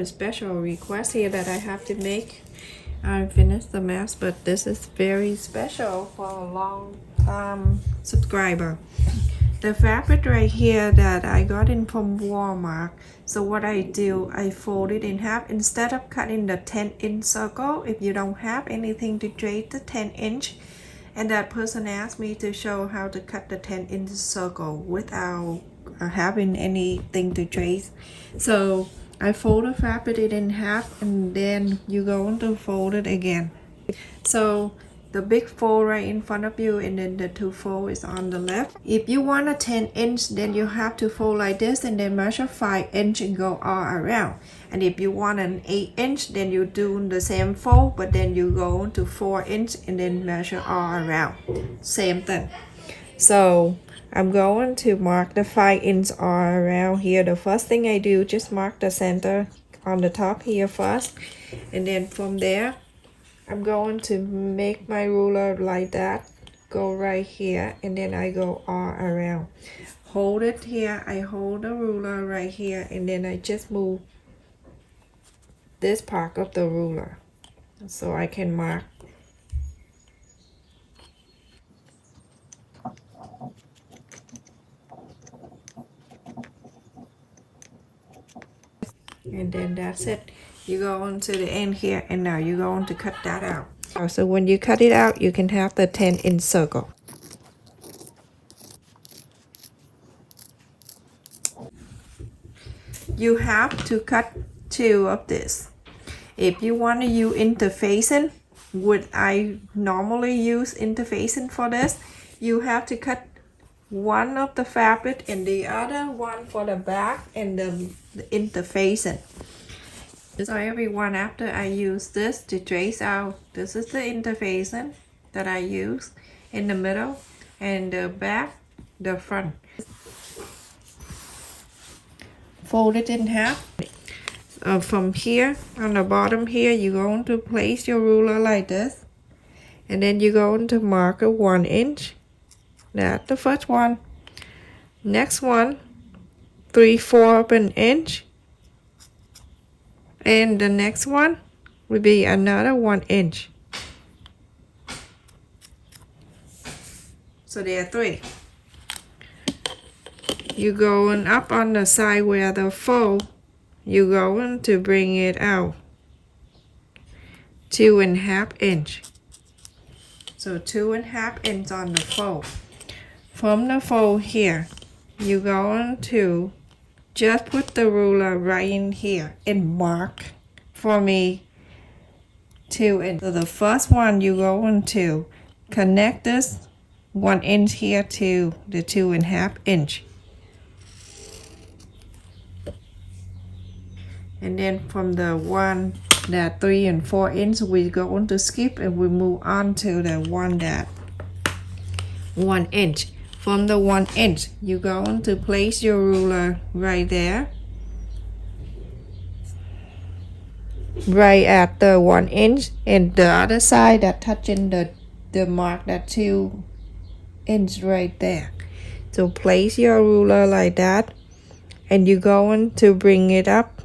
special request here that I have to make. I finished the mess, but this is very special for a long time subscriber. The fabric right here that I got in from Walmart. So what I do, I fold it in half instead of cutting the 10-inch circle. If you don't have anything to drape the 10-inch, and that person asked me to show how to cut the 10-inch circle without having anything to trace. So I fold the fabric in half, and then you go on to fold it again. So the big fold right in front of you, and then the two fold is on the left. If you want a 10-inch, then you have to fold like this and then measure 5-inch and go all around. And if you want an 8-inch, then you do the same fold, but then you go to 4-inch and then measure all around. Same thing. So I'm going to mark the 5-inch all around here. The first thing I do, just mark the center on the top here first, and then from there I'm going to make my ruler like that, go right here, and then I go all around. Hold it here, I hold the ruler right here, and then I just move this part of the ruler so I can mark. And then that's it. You go on to the end here, and now you're going to cut that out. So when you cut it out, you can have the 10-inch circle. You have to cut 2 of this. If you want to use interfacing, what I normally use interfacing for this, you have to cut one of the fabric and the other one for the back and the interfacing. So everyone, after I use this to trace out, this is the interfacing that I use in the middle, and the back, the front. Fold it in half. From here on the bottom here, you're going to place your ruler like this, and then you're going to mark a 1-inch. That's the first one. Next one, 3/4 of an inch, and the next one will be another 1-inch. So there are 3. You're going up on the side where the fold, you're going to bring it out 2.5 inch. So 2.5 inch on the fold. From the fold here, you're going to just put the ruler right in here and mark for me 2 inch. So the first one, you're going to connect this 1 inch here to the 2.5 inch. And then from the one that 3 and 4 inch, we're going to skip and we move on to the one that 1 inch. From the 1 inch, you're going to place your ruler right there, right at the 1 inch, and the other side that touching the mark that 2 inch right there. So place your ruler like that, and you're going to bring it up.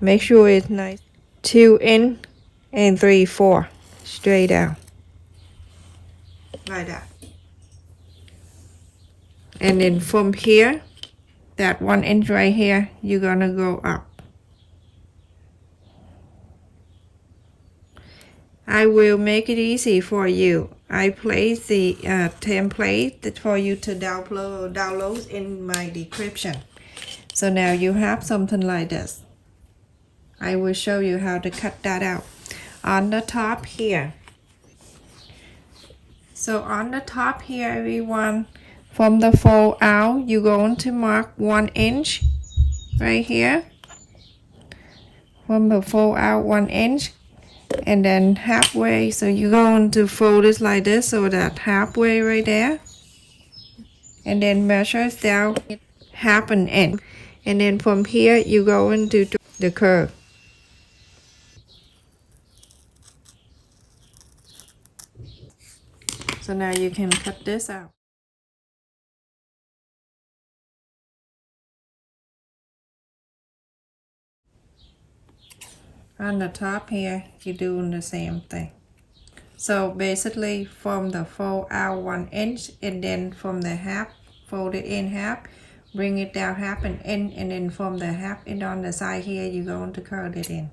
Make sure it's nice. 2 in and 3/4 straight down. Like that. And then from here, that 1 inch right here, you're gonna go up. I will make it easy for you. I place the template for you to download in my description. So now you have something like this. I will show you how to cut that out. On the top here. So on the top here, everyone, from the fold out, you're going to mark 1 inch right here. From the fold out 1 inch, and then halfway, so you're going to fold it like this, so that halfway right there, and then measure it down 1/2 inch, and then from here you go into the curve. So now you can cut this out. on the top here, you're doing the same thing. So basically from the fold out 1 inch, and then from the half, fold it in half, bring it down half and in, and then from the half and on the side here, you're going to curl it in.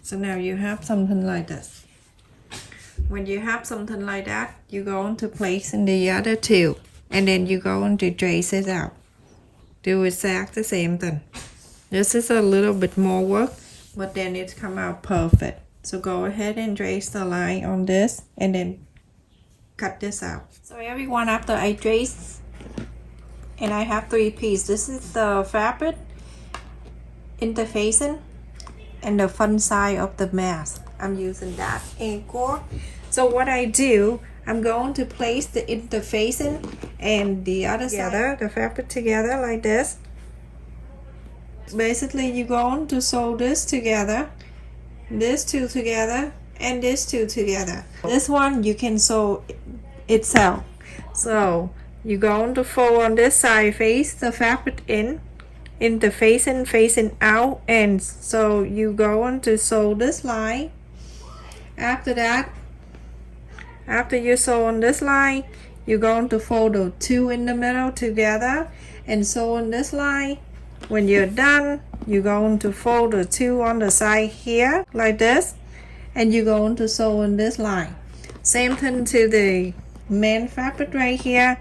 So now you have something like this. When you have something like that, you're going to place in the other two, and then you're going to trace it out. Do exactly the same thing. This is a little bit more work, but then it's come out perfect. So go ahead and trace the line on this, and then cut this out. So everyone, after I trace, and I have 3 pieces. This is the fabric interfacing and the front side of the mask. I'm using that anchor. So what I do, I'm going to place the interfacing and the other side, the fabric together like this. Basically, you're going to sew this together, this two together, and this two together. This one you can sew itself. So you're going to fold on this side, face the fabric in, interfacing, facing out, and so you're going to sew this line. After that, after you sew on this line, you're going to fold the 2 in the middle together and sew on this line. When you're done, you're going to fold the 2 on the side here like this, and you're going to sew on this line. Same thing to the main fabric right here.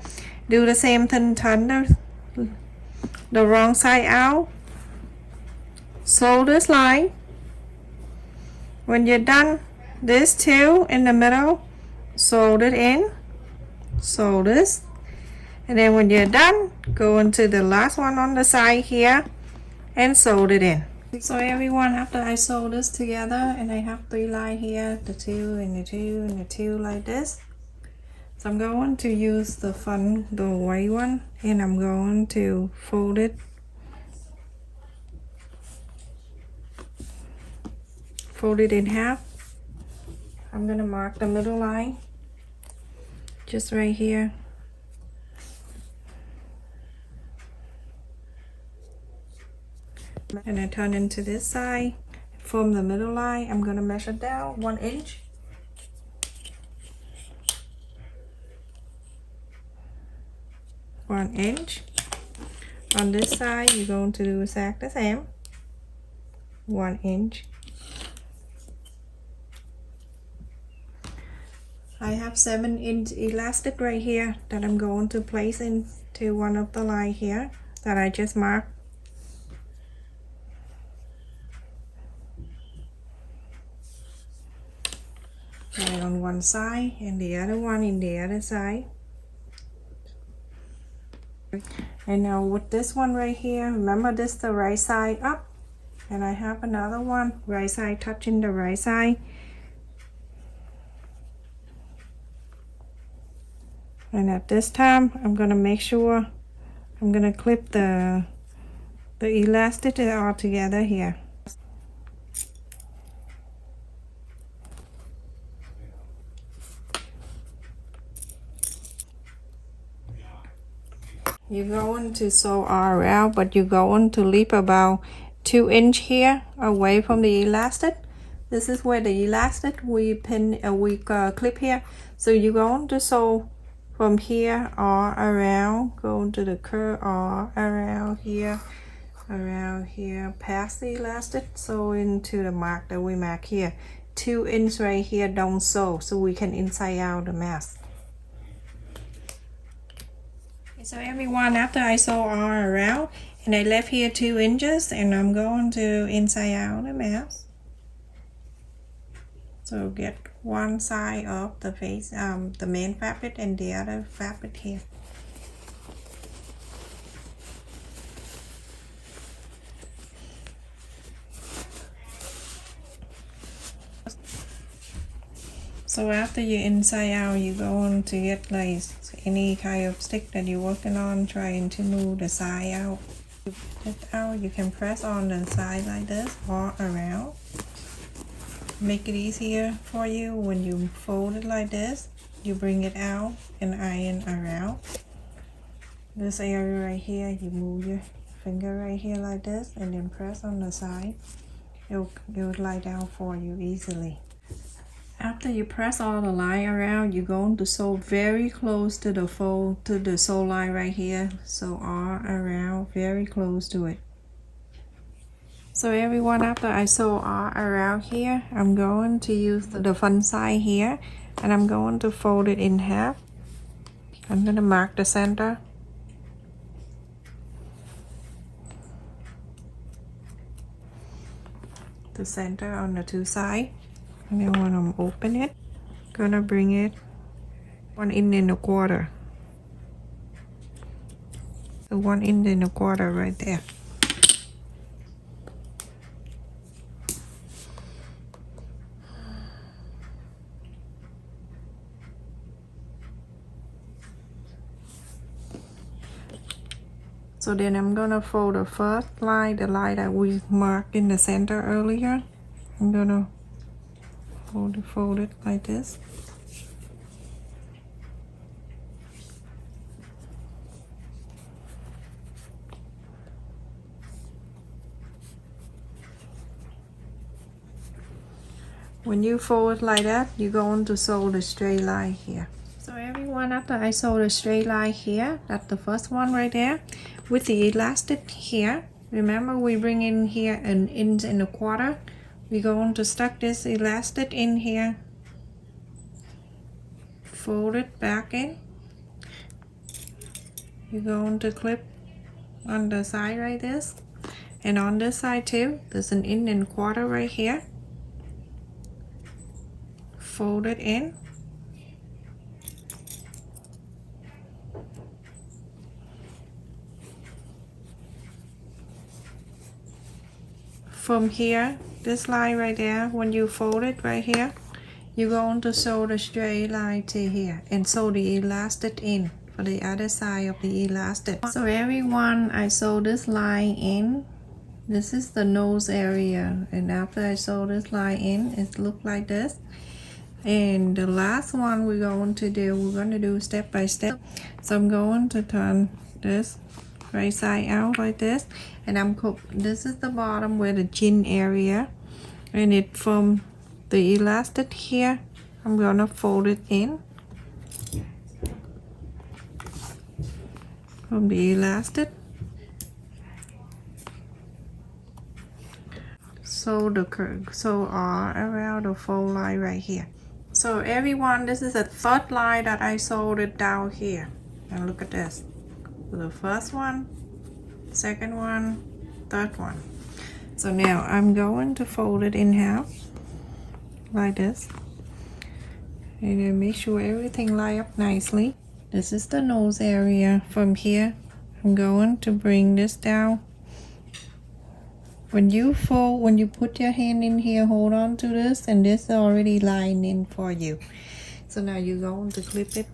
Do the same thing, turn the wrong side out, sew this line. When you're done, this 2 in the middle, sew it in, sew this, and then when you're done, go into the last one on the side here and sew it in. So everyone, after I sew this together, and I have 3 lines here, the 2 and the 2 and the 2 like this. So I'm going to use the front, the white one, and I'm going to fold it, in half. I'm gonna mark the middle line just right here. And I turn into this side. From the middle line, I'm gonna measure down 1 inch. On this side, you're going to do exactly the same. 1 inch. I have 7-inch elastic right here that I'm going to place into one of the lines here that I just marked. Right on one side and the other one in the other side. And now with this one right here, remember this the right side up, and I have another one right side touching the right side. And at this time, I'm gonna make sure I'm gonna clip the elastic all together here. You're going to sew all around, but you're going to leave about 2 inch here away from the elastic. This is where the elastic we clip here. So you're going to sew from here all around, going to the curve all around here, past the elastic, sew into the mark that we mark here. 2 inch right here, don't sew, so we can inside out the mask. So everyone, after I sew all around, and I left here 2 inches, and I'm going to inside out the mask. So get one side of the face, the main fabric, and the other fabric here. So after you inside out, you're going to get like any kind of stick that you're working on, trying to move the side out. You can press on the side like this all around. Make it easier for you when you fold it like this. you bring it out and iron around. This area right here, you move your finger right here like this and then press on the side. It'll lie down for you easily. After you press all the line around, you're going to sew very close to the fold, to the sew line right here. Sew all around, very close to it. So everyone, after I sew all around here, I'm going to use the front side here and I'm going to fold it in half. I'm going to mark the center. The center on the two sides. And then when I'm open it, gonna bring it 1 inch and a quarter. So 1 inch and a quarter right there. So then I'm gonna fold the first line, the line that we marked in the center earlier. I'm gonna fold it like this. When you fold it like that, you're going to sew the straight line here. So everyone, after I sew the straight line here, that's the first one right there, with the elastic here, remember we bring in here 1 inch and a quarter. We're going to stuck this elastic in here, fold it back in. You're going to clip on the side like this, and on this side too, there's 1 inch and a quarter right here. Fold it in. From here, this line right there, when you fold it right here, you're going to sew the straight line to here and sew the elastic in for the other side of the elastic. So everyone, I sew this line in. This is the nose area, and after I sew this line in, it looks like this. And the last one we're going to do step by step. So I'm going to turn this right side out like this, and this is the bottom where the chin area, and it from the elastic here, I'm gonna fold it in from the elastic. So all around the fold line right here. So everyone, this is the third line that I sewed it down here, and look at this. So the first one, second one, third one. So now I'm going to fold it in half like this, and then make sure everything line up nicely. This is the nose area. From here, I'm going to bring this down. When you fold, when you put your hand in here, hold on to this, and this is already lined in for you. So now you're going to clip it,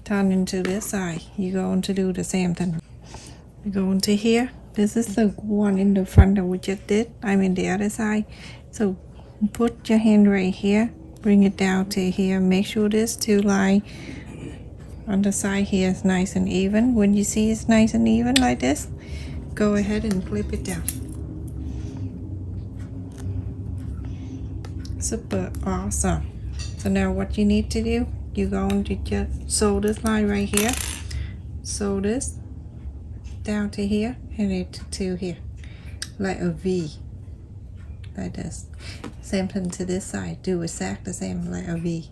turn into this side. You're going to do the same thing. You're going to here. This is the one in the front that we just did. I'm in the other side. So put your hand right here, bring it down to here. Make sure this two line on the side here is nice and even. When you see it's nice and even like this, go ahead and clip it down. Super awesome. So now what you need to do, you're going to just sew this line right here, sew this down to here, and it to here, like a V, like this. Same thing to this side, do exactly the same, like a V.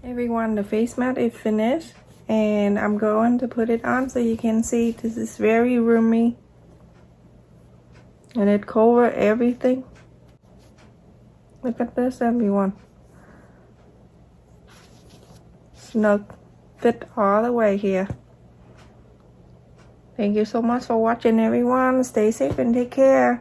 Everyone, the face mat is finished, and I'm going to put it on so you can see. This is very roomy, and it covers everything. Look at this, everyone. Snug, fit all the way here. Thank you so much for watching, everyone. Stay safe and take care.